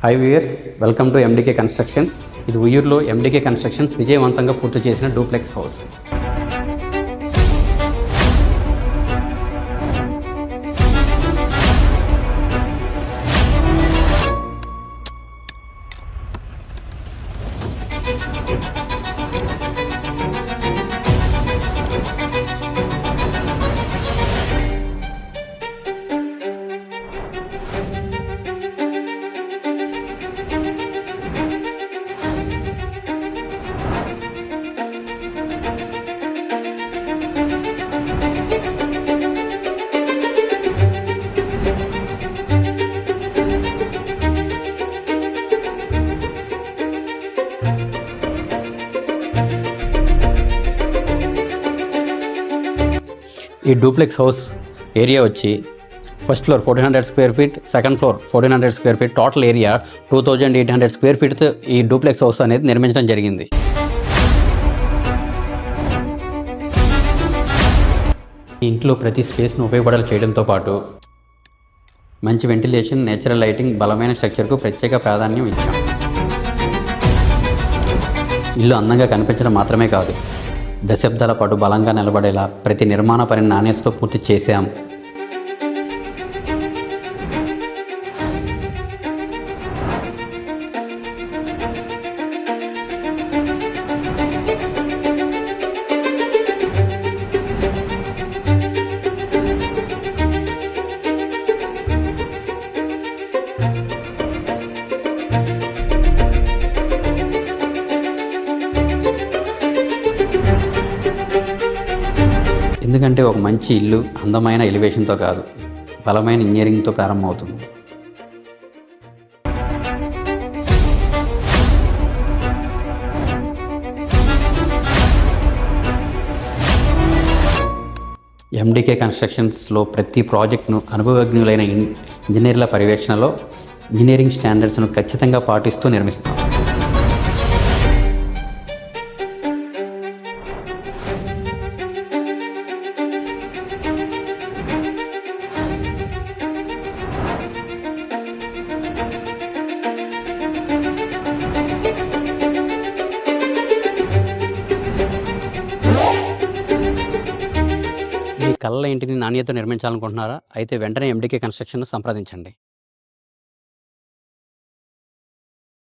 Hi viewers, welcome to MDK constructions. ఇది ఉయ్యూరులో MDK constructions విజయవంతంగా పూర్తి చేసిన డూప్లెక్స్ హౌస్. ఈ డూప్లెక్స్ హౌస్ ఏరియా వచ్చి first floor 1400 square feet, second floor 1400 square feet, total area 2800 square ఫీట్తో ఈ డూప్లెక్స్ హౌస్ అనేది నిర్మించడం జరిగింది. ఈ ఇంట్లో ప్రతి స్పేస్ను ఉపయోగపడాలి చేయడంతో పాటు మంచి వెంటిలేషన్, నేచురల్ లైటింగ్, బలమైన స్ట్రక్చర్కు ప్రత్యేక ప్రాధాన్యం ఇచ్చాం. ఇల్లు అందంగా కనిపించడం మాత్రమే కాదు, దశాబ్దాల పాటు బలంగా నిలబడేలా ప్రతి నిర్మాణ పనిని నాణ్యతతో పూర్తి చేశాం. ఎందుకంటే ఒక మంచి ఇల్లు అందమైన ఎలివేషన్తో కాదు, బలమైన ఇంజనీరింగ్తో ప్రారంభమవుతుంది. ఎండికే కన్స్ట్రక్షన్స్లో ప్రతి ప్రాజెక్టును అనుభవజ్ఞులైన ఇంజనీర్ల పర్యవేక్షణలో ఇంజనీరింగ్ స్టాండర్డ్స్ను ఖచ్చితంగా పాటిస్తూ నిర్మిస్తాం. మీ కళ్ళ ఇంటిని నాణ్యతతో నిర్మించాలనుకుంటున్నారా? అయితే వెంటనే ఎండికే కన్స్ట్రక్షన్ను సంప్రదించండి.